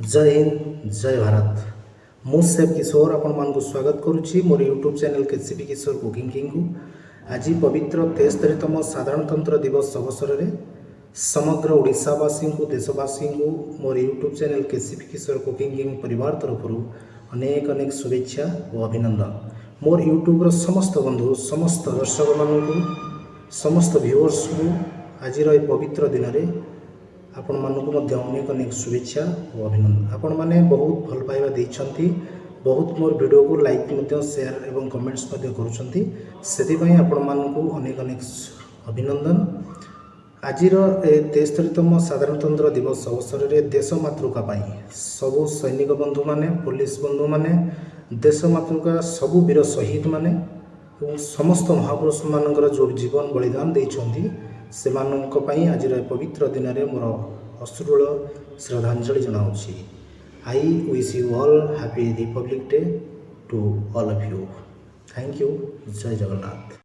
जय हिंद जय भारत। मु सेव किशोर आपण मानक स्वागत करुच्ची मोर यूट्यूब चैनल केसीपी किशोर कुकिंग किंग को। आज पवित्र 73तम साधारणतंत्र दिवस अवसर में समग्र ओडावासी को देशवासी को मोर यूट्यूब चैनल केसीपी किशोर कुकिंग किंग परिवार तरफ अनेक अनेक शुभेच्छा और अभिनंदन। मोर यूट्यूब समस्त बंधु समस्त दर्शक मान समस्त व्यूअर्स को आज पवित्र दिन में आपण मानक अनेक अनेक शुभेच्छा और अभिनंदन। आपण मैंने बहुत भल पाइबा देइछंती, बहुत मोर वीडियो को लाइक शेयर एवं कमेंट्स से आपण मानक अनेक अनेक अभिनंदन। आज 73तम साधारणतंत्र दिवस अवसर में देश मातृका सबु सैनिक बंधु माने पुलिस बंधु माने देश मातृका सबु वीर शहीद माने समस्त महापुरुष मानकर जो जीवन बलिदान देइछंती से आज पवित्र दिन में मोर अश्रुल श्रद्धांजलि जनाऊँगी। I wish you all happy republic day to all of you. Thank you. जय जगन्नाथ।